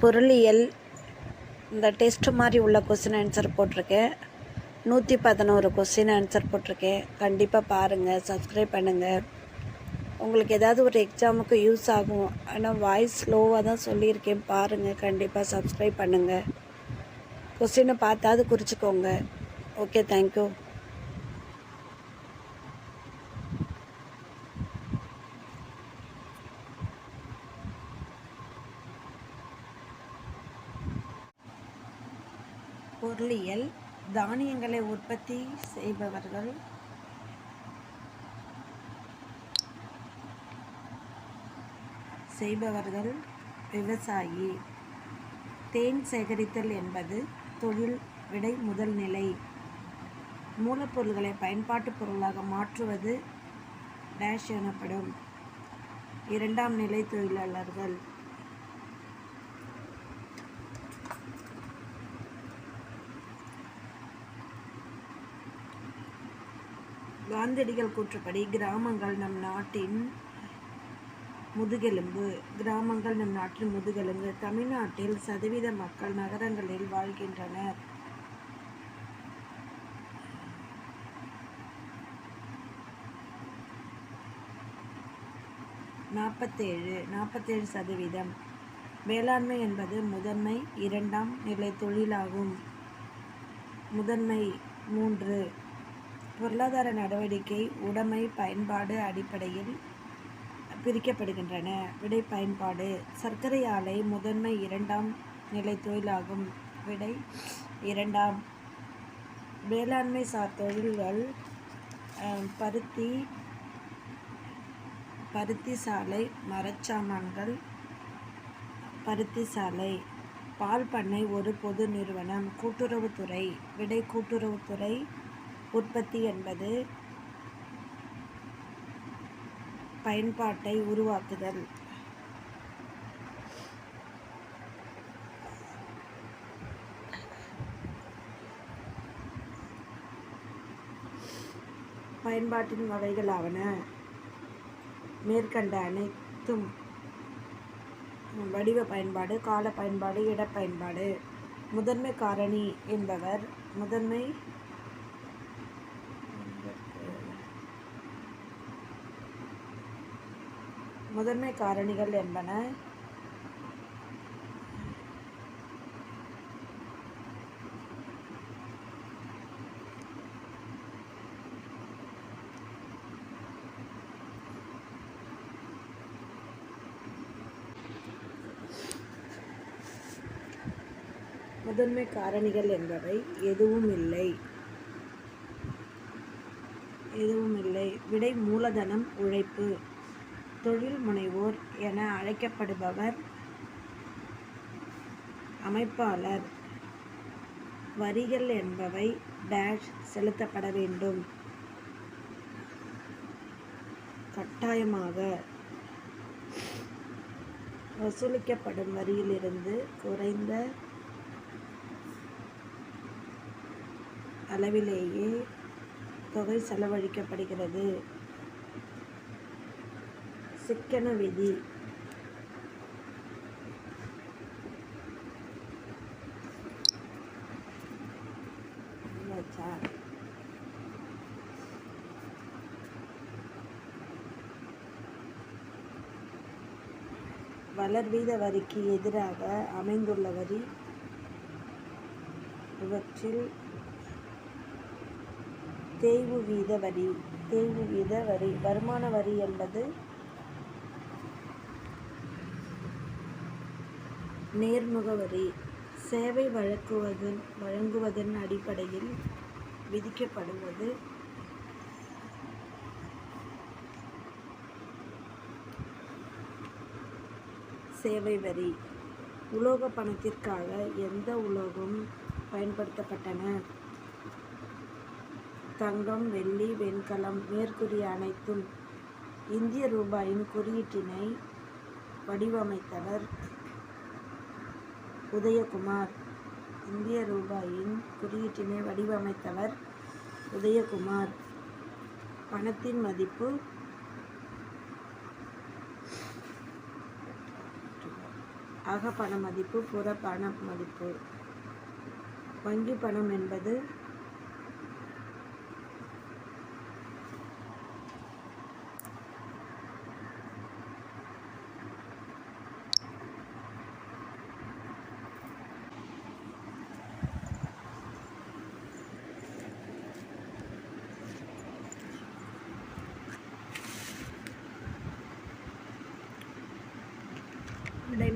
பொருளியல் இந்த டெஸ்ட் மாதிரி உள்ள கொஸ்டின் ஆன்சர் போட்டிருக்கேன். 111 கொஸ்டின் ஆன்சர் போட்டிருக்கேன். கண்டிப்பாக பாருங்கள், சப்ஸ்கிரைப் பண்ணுங்கள். உங்களுக்கு ஏதாவது ஒரு எக்ஸாமுக்கு யூஸ் ஆகும். ஆனால் வாய்ஸ் ஸ்லோவாக தான் சொல்லியிருக்கேன், பாருங்கள். கண்டிப்பாக சப்ஸ்கிரைப் பண்ணுங்கள். கொஸ்டினை பார்த்தாது குறிச்சிக்கோங்க. Okay, thank you. பொருளியல் தானியங்களை உற்பத்தி செய்பவர்கள் விவசாயி. தேன் சேகரித்தல் என்பது தொழில். விடை முதல் நிலை. மூலப்பொருள்களை பயன்பாட்டு பொருளாக மாற்றுவது டேஷ் எனப்படும். இரண்டாம் நிலை தொழிலாளர்கள். காந்தியடிகள் கூற்றுப்படி கிராமங்கள் நம் நாட்டின் முதுகெலும்பு. தமிழ்நாட்டில் சதவீத மக்கள் நகரங்களில் வாழ்கின்றனர். நாற்பத்தேழு சதவீதம். வேளாண்மை என்பது முதன்மை இரண்டாம் நிலை தொழிலாகும். முதன்மை 3. பொருளாதார நடவடிக்கை உடைமை பயன்பாடு அடிப்படையில் பிரிக்கப்படுகின்றன. விடை பயன்பாடு. சர்க்கரை ஆலை முதன்மை இரண்டாம் நிலை தொழிலாகும். விடை இரண்டாம். வேளாண்மை சார் தொழில்கள் பருத்தி சாலை, மரச்சாமான்கள். பருத்தி சாலை. பால் பண்ணை ஒரு பொது நிறுவனம். கூட்டுறவுத்துறை. விடை கூட்டுறவுத்துறை. உற்பத்தி என்பது பயன்பாட்டை உருவாக்குதல். பயன்பாட்டின் வகைகளாவன மேற்கண்ட அனைத்தும். வடிவ பயன்பாடு, கால பயன்பாடு, இட பயன்பாடு. முதன்மை காரணி என்பவர் முதன்மை காரணிகள் என்பன முதன்மை காரணிகள் என்பவை எதுவும் இல்லை. விடை மூலதனம், உழைப்பு. தொழில் முனைவோர் என அழைக்கப்படுபவர் அமைப்பாளர். வரிகள் என்பவை டேஷ் செலுத்தப்பட வேண்டும். கட்டாயமாக. வசூலிக்கப்படும் வரியிலிருந்து குறைந்த அளவிலேயே தொகை செலவழிக்கப்படுகிறது. சிக்கன விதி. வளர்வீத வரிக்கு எதிராக அமைந்துள்ள வரி. இவற்றில் தேய்வு வீத வரி. வருமான வரி என்பது நேர்முக வரி. சேவை வழங்குவதன் அடிப்படையில் விதிக்கப்படுவது சேவை வரி. உலோக பணத்திற்காக எந்த உலோகம் பயன்படுத்தப்பட்டன? தங்கம், வெள்ளி, வெண்கலம். மேற்கூறிய அனைத்தும். இந்திய ரூபாயின் குறியீட்டினை வடிவமைத்தவர் உதயகுமார். இந்திய ரூபாயின் குறியீட்டினை வடிவமைத்தவர் உதயகுமார். பணத்தின் மதிப்பு அக பண மதிப்பு, புற பண மதிப்பு. வங்கி பணம் என்பது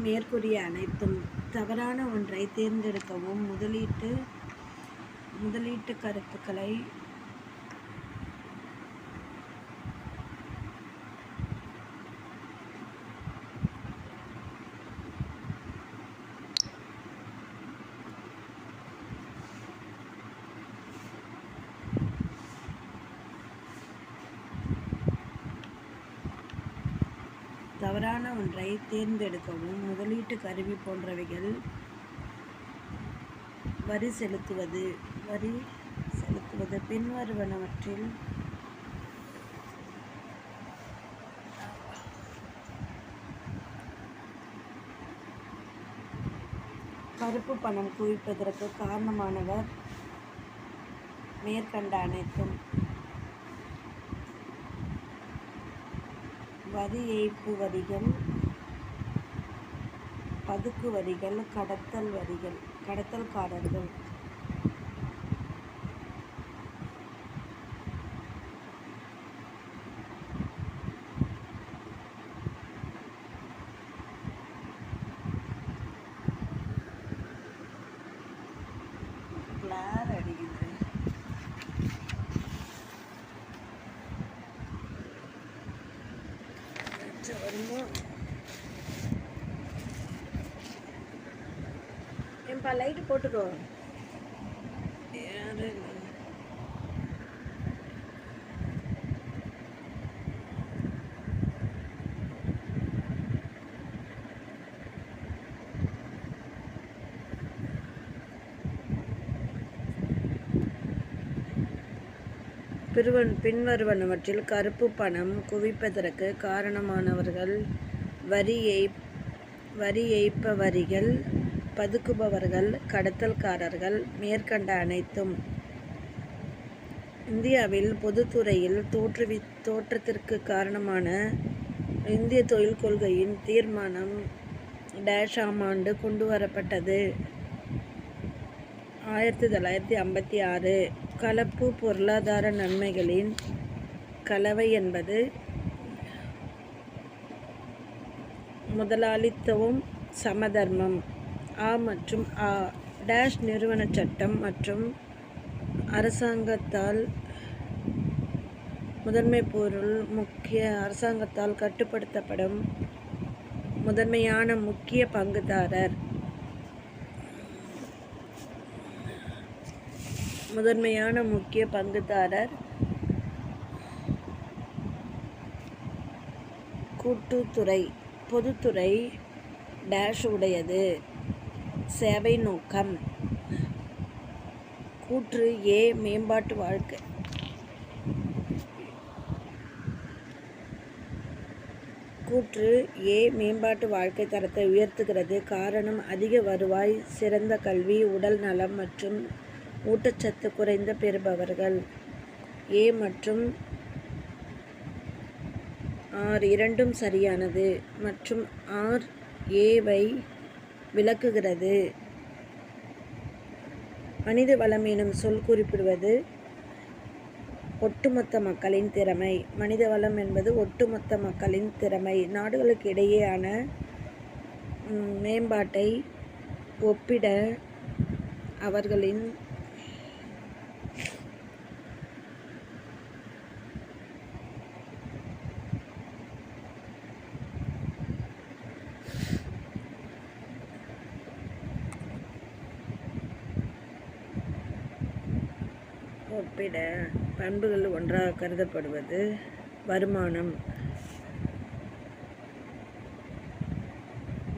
மேற்கூறிய அனைத்தும் தவறான ஒன்றை தேர்ந்தெடுக்கவும். முதலீட்டு கருத்துக்களை தவறான ஒன்றை தேர்ந்தெடுக்கவும். முதலீட்டு கருவி போன்றவைகள் வரி செலுத்துவது பின்வருவனவற்றில் கருப்பு பணம் குவிப்பதற்கு காரணமானவர் மேற்கண்ட அனைத்தும். வரி ஏய்ப்பு வரிகள், பதுக்கு வரிகள், கடத்தல்காரர்கள். கிளார் அடிக்குது. ஏன்பா லைட்டு போட்டுக்கோ. யாரு பின்வருவனவற்றில் கருப்பு பணம் குவிப்பதற்கு காரணமானவர்கள் வரி ஏய்ப்பவர்கள், பதுக்குபவர்கள், கடத்தல்காரர்கள். மேற்கண்ட அனைத்தும். இந்தியாவில் பொதுத்துறையில் தோற்றத்திற்கு காரணமான இந்திய தொழில் கொள்கையின் தீர்மானம் ஆம் ஆண்டு கொண்டுவரப்பட்டது. 1956. கலப்பு பொருளாதார நன்மைகளின் கலவை என்பது முதலாளித்துவம், சமதர்மம். மற்றும் நிறுவன சட்டம் மற்றும் அரசாங்கத்தால் அரசாங்கத்தால் கட்டுப்படுத்தப்படும் முதன்மையான முக்கிய பங்குதாரர். கூட்டுத்துறை. பொதுத்துறை உடையது. சேவை நோக்கம். கூற்று ஏ மேம்பாட்டு வாழ்க்கை தரத்தை உயர்த்துகிறது. காரணம் அதிக வருவாய், சிறந்த கல்வி, உடல் நலம் மற்றும் ஊட்டச்சத்து குறைந்த பெறுபவர்கள். ஏ மற்றும் ஆர் இரண்டும் சரியானது மற்றும் ஆர் ஏவை விளக்குகிறது. மனித வளம் எனும் சொல் குறிப்பிடுவது ஒட்டுமொத்த மக்களின் திறமை. மனித வளம் என்பது ஒட்டுமொத்த மக்களின் திறமை. நாடுகளுக்கு இடையேயான மேம்பாட்டை ஒப்பிட அவர்களின் பண்புகள் ஒன்றாக கருதப்படுவது வருமானம்.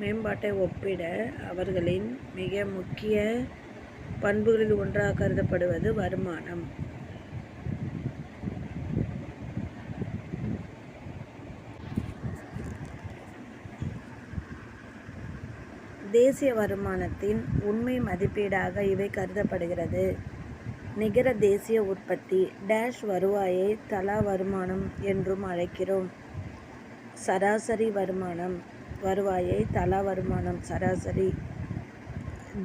மேம்பாட்டை ஒப்பிட அவர்களின் மிக முக்கிய பண்புகளில் ஒன்றாக கருதப்படுவது வருமானம். தேசிய வருமானத்தின் உண்மை மதிப்பீடாக இவை கருதப்படுகிறது. நிகர தேசிய உற்பத்தி டேஷ் வருவாயை தலா வருமானம் என்றும் அழைக்கிறோம். சராசரி வருவாயை தலா வருமானம் சராசரி.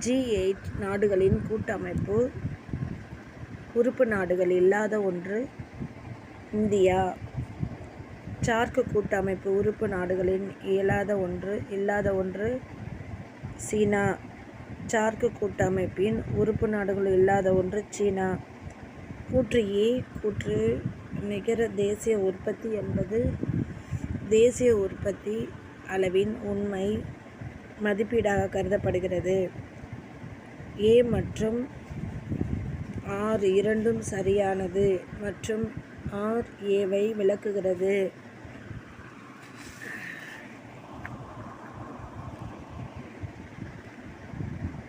G8 நாடுகளின் கூட்டமைப்பு. உறுப்பு நாடுகள் இல்லாத ஒன்று இந்தியா. சார்க் கூட்டமைப்பு உறுப்பு நாடுகளின் இல்லாத ஒன்று சீனா. சார்க் கூட்டமைப்பின் உறுப்பு நாடுகள் இல்லாத ஒன்று சீனா. கூற்று A. கூற்று நிகர தேசிய உற்பத்தி என்பது தேசிய உற்பத்தி அளவின் உண்மை மதிப்பீடாக கருதப்படுகிறது. A மற்றும் R இரண்டும் சரியானது மற்றும் R Aவை விளக்குகிறது.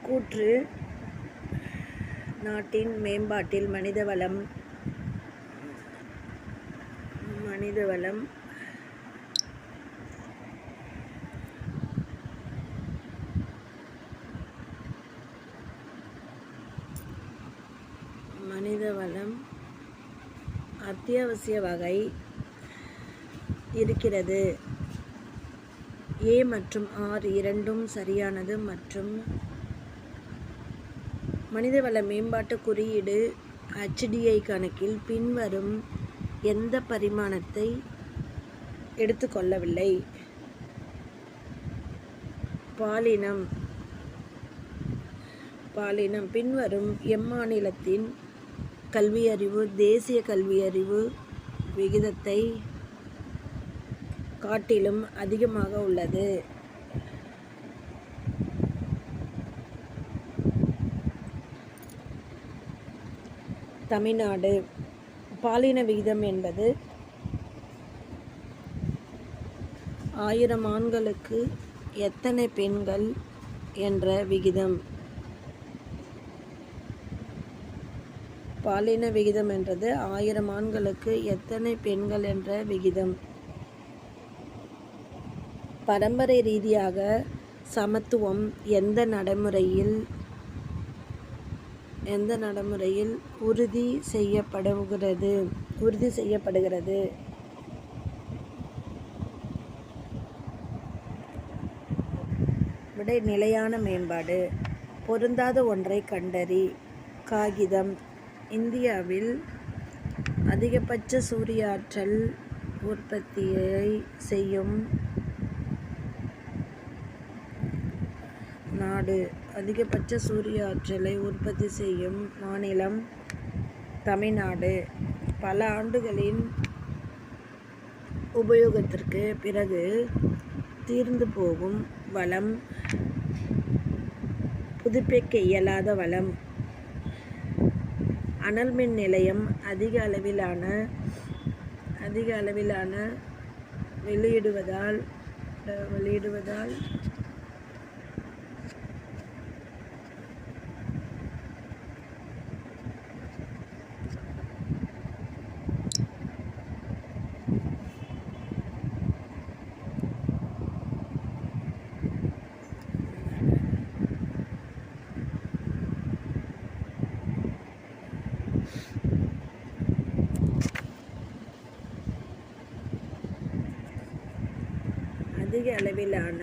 கூற்று நாட்டின் மேம்பாட்டில் மனிதவளம் அத்தியாவசிய வகை இருக்கிறது. A மற்றும் R இரண்டும் சரியானது மற்றும் மனிதவள மேம்பாட்டு குறியீடு HDI கணக்கில் பின்வரும் எந்த பரிமாணத்தை எடுத்துக்கொள்ளவில்லை? பாலினம் பின்வரும் எம்மாநிலத்தின் கல்வியறிவு தேசிய கல்வியறிவு விகிதத்தை காட்டிலும் அதிகமாக உள்ளது? தமிழ்நாடு. பாலின விகிதம் என்பது 1000 ஆண்களுக்கு எத்தனை பெண்கள் என்ற விகிதம். பாலின விகிதம் என்றது 1000 ஆண்களுக்கு எத்தனை பெண்கள் என்ற விகிதம். பரம்பரை ரீதியாக சமத்துவம் எந்த நடைமுறையில் உறுதி செய்யப்படுகிறது? விடை நிலையான மேம்பாடு. பொருந்தாத ஒன்றை கண்டறி. காகிதம். இந்தியாவில் அதிகபட்ச சூரிய ஆற்றல் உற்பத்தியை செய்யும் நாடு. அதிகபட்ச சூரிய ஆற்றலை உற்பத்தி செய்யும் மாநிலம் தமிழ்நாடு. பல ஆண்டுகளின் உபயோகத்திற்கு பிறகு தீர்ந்து போகும் வளம் புதுப்பிக்க இயலாத வளம். அனல் மின் நிலையம் அதிக அளவிலான வெளியிடுவதால் அதிக அளவிலான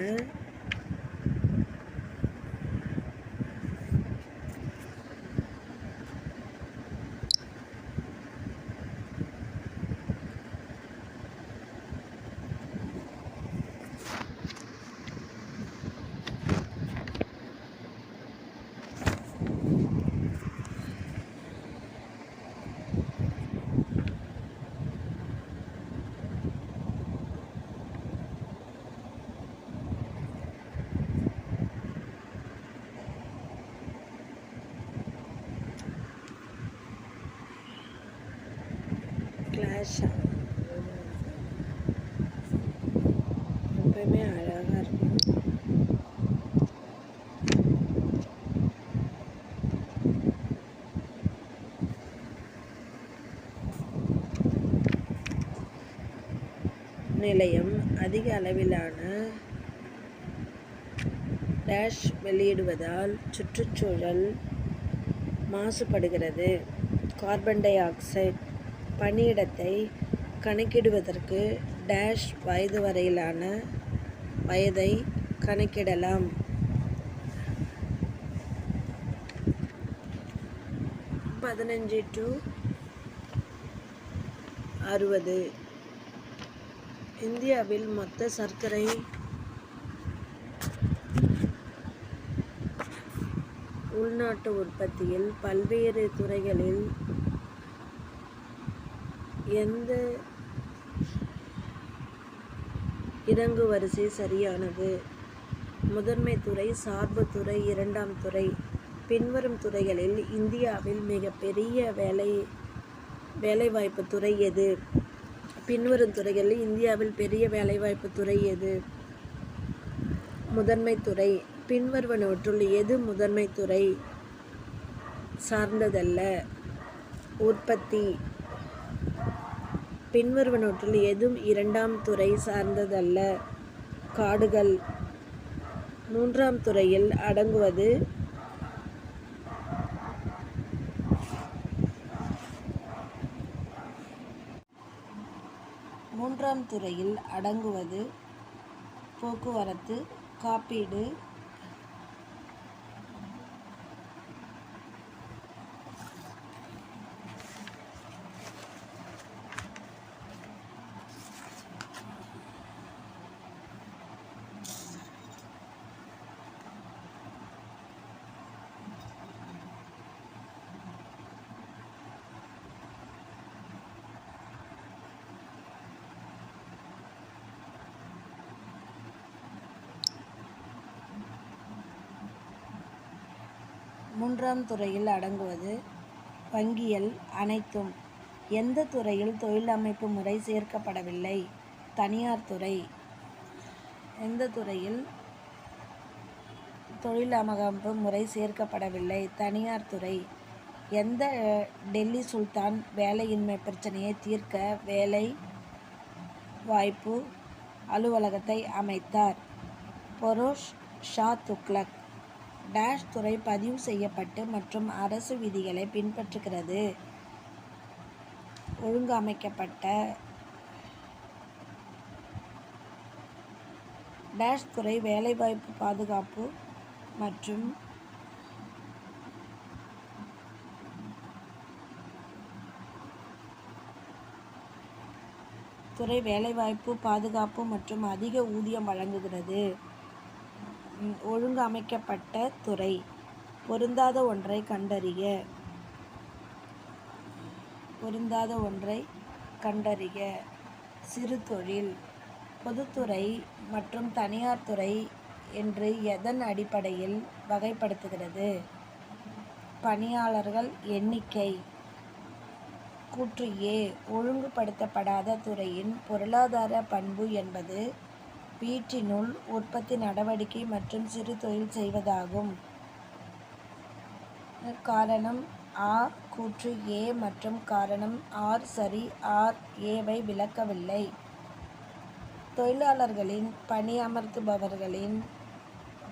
கிளாஷ் எப்பயுமே அழகாக இருக்கும். நிலையம் அதிக அளவிலான டேஷ் வெளியிடுவதால் சுற்றுச்சூழல் மாசுபடுகிறது. கார்பன் டை ஆக்சைடு பணியிடத்தை கணக்கிடுவதற்கு டேஷ் வயது வரையிலான வயதை கணக்கிடலாம். 15 to 60. இந்தியாவில் மொத்த சர்க்கரை உள்நாட்டு உற்பத்தியில் பல்வேறு துறைகளில் எந்த இறங்கு வரிசை சரியானது? முதன்மை துறை, சார்பு துறை, இரண்டாம் துறை. பின்வரும் துறைகளில் இந்தியாவில் மிகப்பெரிய வேலைவாய்ப்பு துறை எது? பின்வரும் துறைகளில் இந்தியாவில் பெரிய வேலைவாய்ப்பு துறை எது? முதன்மை துறை. பின்வருவனவற்றுள் எது முதன்மை துறை சார்ந்ததல்ல? உற்பத்தி. பின்வருவனவற்றுள் எதுவும் இரண்டாம் துறை சார்ந்ததல்ல? காடுகள். மூன்றாம் துறையில் அடங்குவது போக்குவரத்து, காப்பீடு, மூன்றாம் துறையில் அடங்குவது வங்கியல். அனைத்தும். எந்த துறையில் தொழிலமைப்பு முறை சேர்க்கப்படவில்லை? தனியார் துறை. எந்த துறையில் தொழிலமைப்பு முறை சேர்க்கப்படவில்லை? தனியார் துறை. எந்த டெல்லி சுல்தான் வேலையின்மை பிரச்சனையை தீர்க்க வேலை வாய்ப்பு அலுவலகத்தை அமைத்தார்? ஃபெரோஸ் ஷா துக்ளக். டேஷ் துறை பதிவு செய்யப்பட்டு மற்றும் அரசு விதிகளை பின்பற்றுகிறது. ஒழுங்கமைக்கப்பட்ட. டேஷ் துறை வேலைவாய்ப்பு பாதுகாப்பு மற்றும் அதிக ஊதியம் வழங்குகிறது. ஒழுங்கமைக்கப்பட்ட துறை. பொருந்தாத ஒன்றை கண்டறிக. சிறு தொழில். பொதுத்துறை மற்றும் தனியார் துறை என்று எதன் அடிப்படையில் வகைப்படுத்துகிறது? பணியாளர்கள் எண்ணிக்கை. கூற்று A. ஒழுங்குபடுத்தப்படாத துறையின் பொருளாதார பண்பு என்பது வீட்டினுள் உற்பத்தி நடவடிக்கை மற்றும் சிறு தொழில் செய்வதாகும். காரணம் A. கூற்று A மற்றும் காரணம் R சரி. R A-வை விளக்கவில்லை. தொழிலாளர்களின்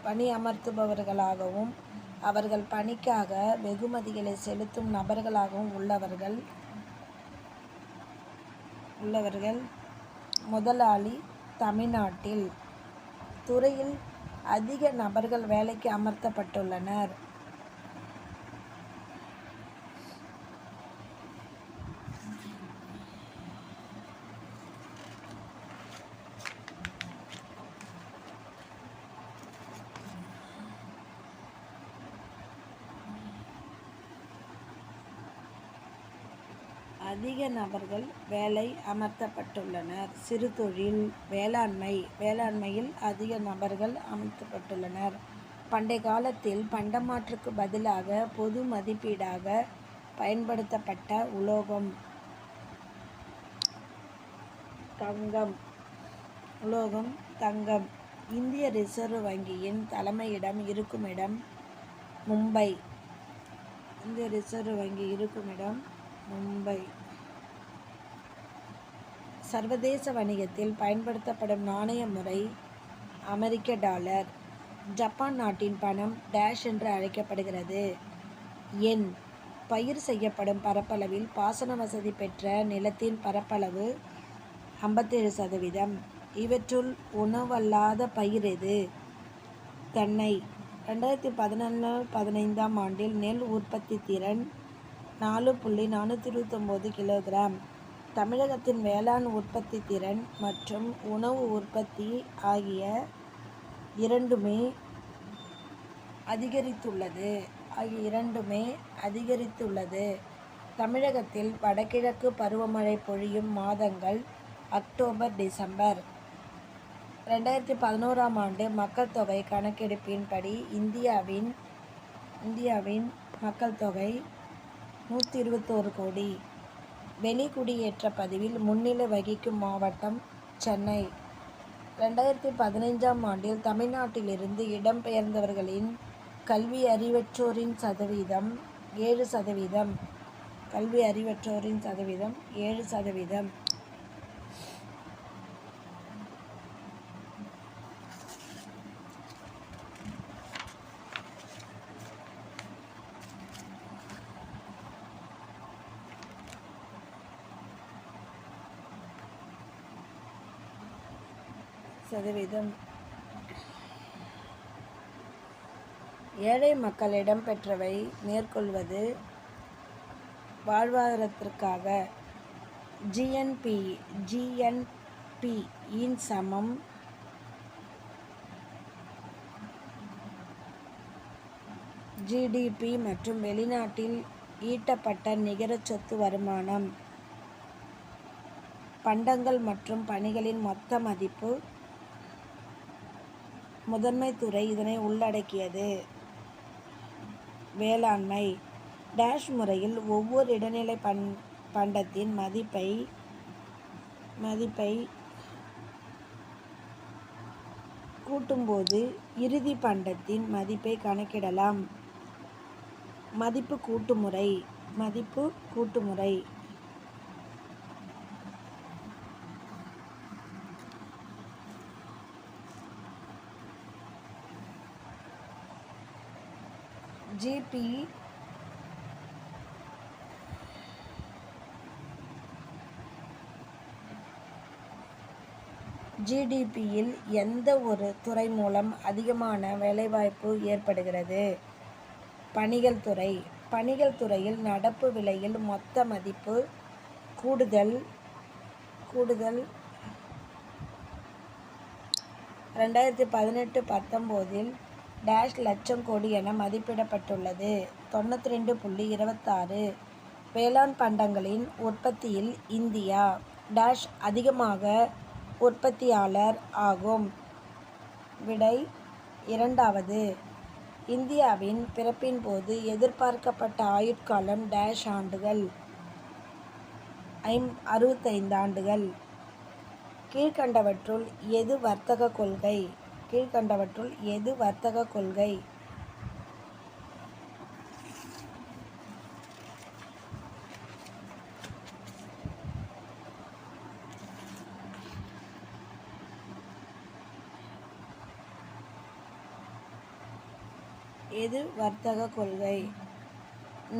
பணியமர்த்துபவர்களாகவும் அவர்கள் பணிக்காக வெகுமதிகளை செலுத்தும் நபர்களாகவும் உள்ளவர்கள் முதலாளி. தமிழ்நாட்டில் துறையில் அதிக நபர்கள் வேலைக்கு அமர்த்தப்பட்டுள்ளனர். அதிக நபர்கள் வேலை அமர்த்தப்பட்டுள்ளனர். சிறு தொழில். வேளாண்மையில் அதிக நபர்கள் அமர்த்தப்பட்டுள்ளனர். பண்டைய காலத்தில் பண்டமாற்றுக்கு பதிலாக பொது மதிப்பீடாக பயன்படுத்தப்பட்ட உலோகம் தங்கம். இந்திய ரிசர்வ் வங்கியின் தலைமையிடம் இருக்குமிடம் மும்பை. இந்திய ரிசர்வ் வங்கி இருக்குமிடம் மும்பை. சர்வதேச வணிகத்தில் பயன்படுத்தப்படும் நாணய முறை அமெரிக்க டாலர். ஜப்பான் நாட்டின் பணம் டேஷ் என்று அழைக்கப்படுகிறது. எண். பயிர் செய்யப்படும் பரப்பளவில் பாசன வசதி பெற்ற நிலத்தின் பரப்பளவு 57%. இவற்றுள் உணவல்லாத பயிர் எது? தென்னை. 2014-15 ஆண்டில் நெல் உற்பத்தி திறன் 4.429 கிலோகிராம். தமிழகத்தின் வேளாண் உற்பத்தி திறன் மற்றும் உணவு உற்பத்தி ஆகிய இரண்டுமே அதிகரித்துள்ளது. தமிழகத்தில் வடகிழக்கு பருவமழை பொழியும் மாதங்கள் அக்டோபர், டிசம்பர். 2011 ஆண்டு மக்கள் தொகை கணக்கெடுப்பின்படி இந்தியாவின் மக்கள் தொகை 121 கோடி. வெளிக்குடியேற்ற பதிவில் முன்னிலை வகிக்கும் மாவட்டம் சென்னை. 2015 ஆண்டில் தமிழ்நாட்டிலிருந்து இடம்பெயர்ந்தவர்களின் கல்வி அறிவற்றோரின் சதவீதம் 7%. கல்வி அறிவற்றோரின் சதவீதம் 7%. ஏழை மக்களிடம் பெற்றவை மேற்கொள்வது வாழ்வாதாரத்திற்காக. ஜிஎன்பி இன் சமம் ஜிடிபி மற்றும் வெளிநாட்டில் ஈட்டப்பட்ட நிகர சொத்து வருமானம். பண்டங்கள் மற்றும் பணிகளின் மொத்த மதிப்பு. முதன்மை துறை இதனை உள்ளடக்கியது. வேளாண்மை. டேஷ் முறையில் ஒவ்வொரு இடைநிலை பண்டத்தின் மதிப்பை கூட்டும்போது இறுதி பண்டத்தின் மதிப்பை கணக்கிடலாம். மதிப்பு கூட்டுமுறை. ஜிடிபியில் எந்த ஒரு துறை மூலம் அதிகமான வேலைவாய்ப்பு ஏற்படுகிறது? பணிகள் துறை. பணிகள் துறையில் நடப்பு விலையில் மொத்த மதிப்பு கூடுதல் 2018-19 டேஷ் லட்சம் கோடி என மதிப்பிடப்பட்டுள்ளது. 92.26. வேளாண் பண்டங்களின் உற்பத்தியில் இந்தியா டேஷ் அதிகமாக உற்பத்தியாளர் ஆகும். விடை 2வது. இந்தியாவின் பிறப்பின் போது எதிர்பார்க்கப்பட்ட ஆயுட்காலம் டேஷ் ஆண்டுகள். 65 ஆண்டுகள். கீழ்கண்டவற்றுள் எது வர்த்தக கொள்கை?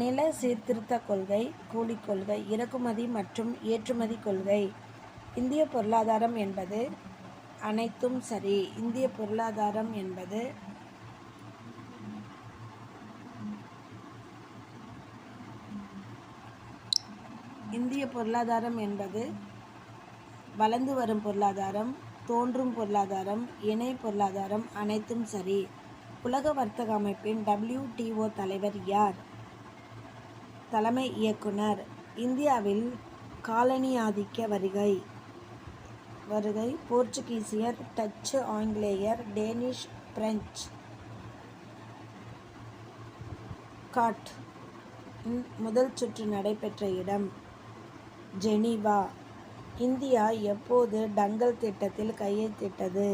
நில சீர்திருத்த கொள்கை, கூலிக் கொள்கை, இறக்குமதி மற்றும் ஏற்றுமதி கொள்கை. இந்திய பொருளாதாரம் என்பது அனைத்தும் சரி. இந்திய பொருளாதாரம் என்பது வளர்ந்து வரும் பொருளாதாரம், தோன்றும் பொருளாதாரம், இணை பொருளாதாரம் அனைத்தும் சரி. உலக வர்த்தக அமைப்பின் WTO தலைவர் யார்? தலைமை இயக்குனர். இந்தியாவில் காலனியாதிக்க வருகை போர்ச்சுகீசியர், டச்சு, ஆங்கிலேயர், டேனிஷ், பிரெஞ்சு. காட் முதல் சுற்று நடைபெற்ற இடம் ஜெனீவா. இந்தியா எப்போது டங்கல் திட்டத்தில் கையெழுத்திட்டது?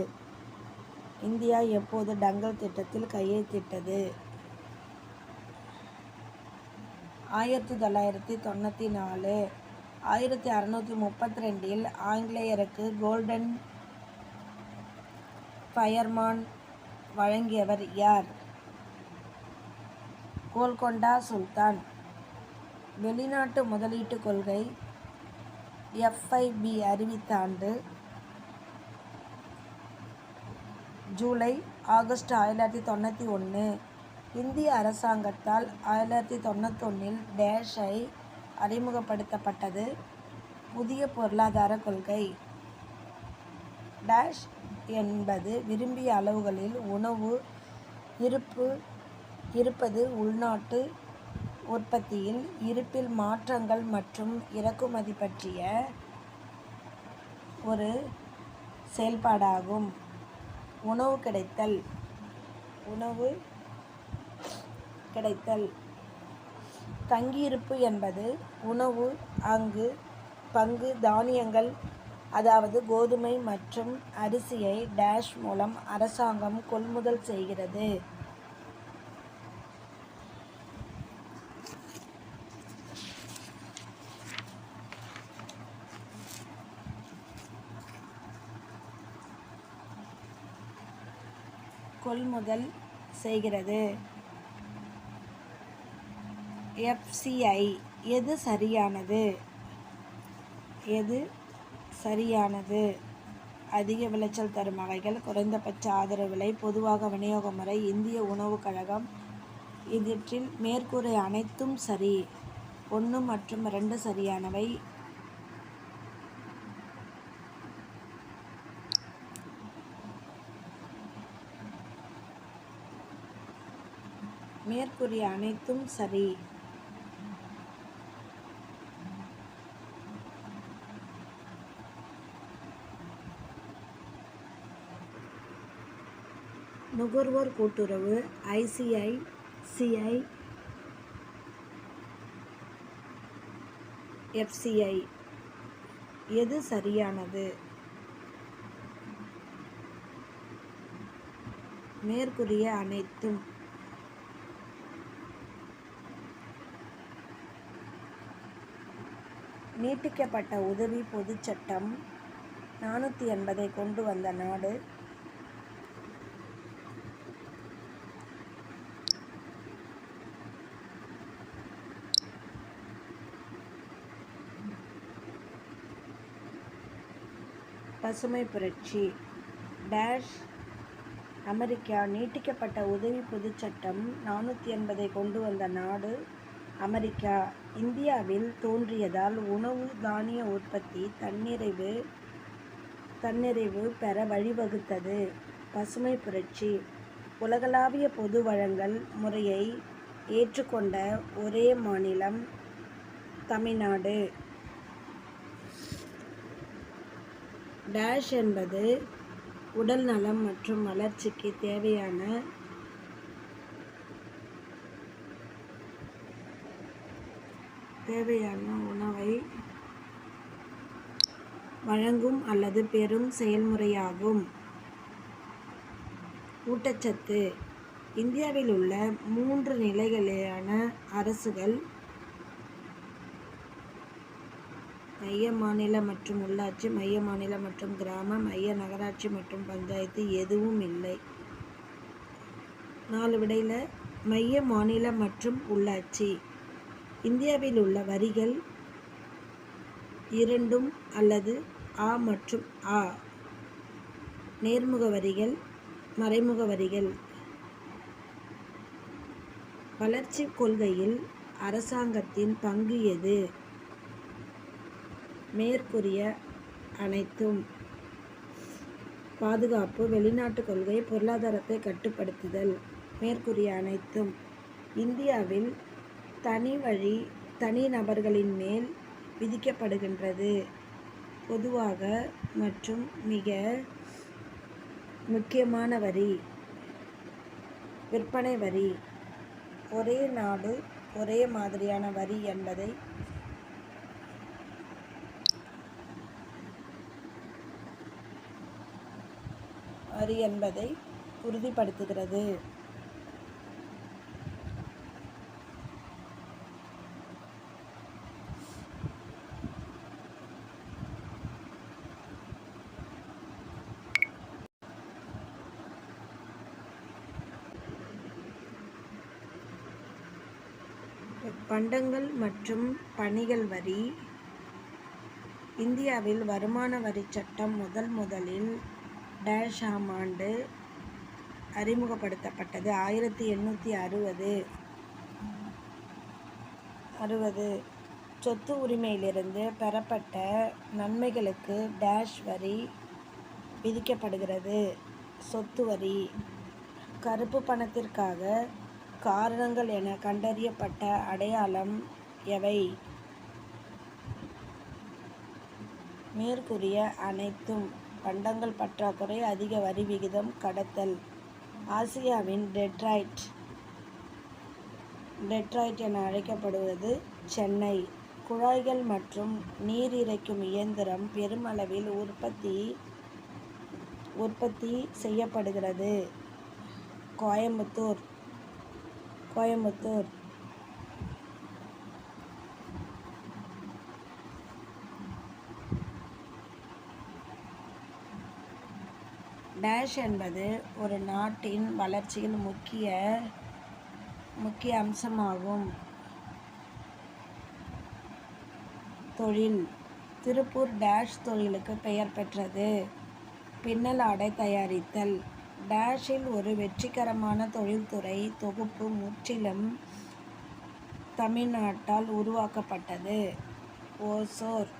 1994. 1632 ஆங்கிலேயருக்கு கோல்டன் ஃபயர்மான் வழங்கியவர் யார்? கோல்கொண்டா சுல்தான். வெளிநாட்டு முதலீட்டு கொள்கை FIB அறிவித்த ஆண்டு ஜூலை ஆகஸ்ட் 1991. இந்திய அரசாங்கத்தால் 1991 டேஷை அறிமுகப்படுத்தப்பட்டது. புதிய பொருளாதார கொள்கை டேஷ் என்பது விரும்பிய அளவுகளில் உணவு இருப்பது, உள்நாட்டு உற்பத்தியில் இருப்பில் மாற்றங்கள் மற்றும் இறக்குமதி பற்றிய ஒரு செயல்பாடாகும். உணவு கிடைத்தல். தங்கியிருப்பு என்பது உணவு, அங்கு பங்கு தானியங்கள், அதாவது கோதுமை மற்றும் அரிசியை டேஷ் மூலம் அரசாங்கம் கொள்முதல் செய்கிறது. FCI எது சரியானது? அதிக விளைச்சல் தரும் வகைகள், குறைந்தபட்ச ஆதரவு விலை, பொதுவாக விநியோக முறை, இந்திய உணவுக் கழகம். இவற்றில் மேற்கூறிய அனைத்தும் சரி. 1 மற்றும் 2 சரியானவை. மேற்கூறிய அனைத்தும் சரி. நுகர்வோர் கூட்டுறவு ICICI FCI எது சரியானது? மேற்கூறிய அனைத்தும். நீட்டிக்கப்பட்ட உதவி பொதுச் சட்டம் 480 கொண்டு வந்த நாடு? பசுமை புரட்சி டேஷ் அமெரிக்கா. நீட்டிக்கப்பட்ட உதவி பொதுச் சட்டம் 480 கொண்டு வந்த நாடு அமெரிக்கா. இந்தியாவில் தோன்றியதால் உணவு தானிய உற்பத்தி தன்னிறைவு பெற வழிவகுத்தது. பசுமை புரட்சி உலகளாவிய பொது வழங்கல் முறையை ஏற்றுக்கொண்ட ஒரே மாநிலம் தமிழ்நாடு. டேஷ் என்பது உடல் நலம் மற்றும் வளர்ச்சிக்கு தேவையான உணவை வழங்கும் அல்லது பெறும் செயல்முறையாகும். ஊட்டச்சத்து இந்தியாவில் உள்ள 3 நிலைகளான அரசுகள், மைய, மாநில மற்றும் உள்ளாட்சி, மைய, மாநில மற்றும் கிராம, மைய, நகராட்சி மற்றும் பஞ்சாயத்து எதுவும் இல்லை. 4 விடையில மைய, மாநில மற்றும் உள்ளாட்சி. இந்தியாவில் உள்ள வரிகள் 2 அல்லது அ மற்றும் ஆ. நேர்முக வரிகள், மறைமுக வரிகள். வளர்ச்சி கொள்கையில் அரசாங்கத்தின் பங்கு எது? மேற்கூறிய அனைத்தும். பாதுகாப்பு, வெளிநாட்டு கொள்கை, பொருளாதாரத்தை கட்டுப்படுத்துதல். மேற்கூறிய அனைத்தும். இந்தியாவில் தனி நபர்களின் மேல் விதிக்கப்படுகின்றது. பொதுவாக மற்றும் மிக முக்கியமான வரி விற்பனை வரி. ஒரே நாடு ஒரே மாதிரியான வரி என்பதை உறுதிப்படுத்துகிறது. பண்டங்கள் மற்றும் பணிகள் வரி. இந்தியாவில் வருமான வரி சட்டம் முதலில் டேஷ் ஆம் ஆண்டு அறிமுகப்படுத்தப்பட்டது. 1860. சொத்து உரிமையிலிருந்து பெறப்பட்ட நன்மைகளுக்கு டேஷ் வரி விதிக்கப்படுகிறது. சொத்து வரி. கருப்பு பணத்திற்காக காரணங்கள் என கண்டறியப்பட்ட அடையாளம் எவை? மேற்கூறிய அனைத்தும். பண்டங்கள் பற்றாக்குறை, அதிக வரி விகிதம், கடத்தல். ஆசியாவின் டெட்ராய்ட் என அழைக்கப்படுவது சென்னை. குழாய்கள் மற்றும் நீர் இறைக்கும் இயந்திரம் பெருமளவில் உற்பத்தி செய்யப்படுகிறது. கோயம்புத்தூர். டேஷ் என்பது ஒரு நாட்டின் வளர்ச்சியில் முக்கிய அம்சமாகும். தொழில். திருப்பூர் டேஷ் தொழிலுக்கு பெயர் பெற்றது. பின்னல் ஆடை தயாரித்தல். டேஷில் ஒரு வெற்றிகரமான தொழில்துறை தொகுப்பு முற்றிலும் தமிழ்நாட்டால் உருவாக்கப்பட்டது. ஓசோர்.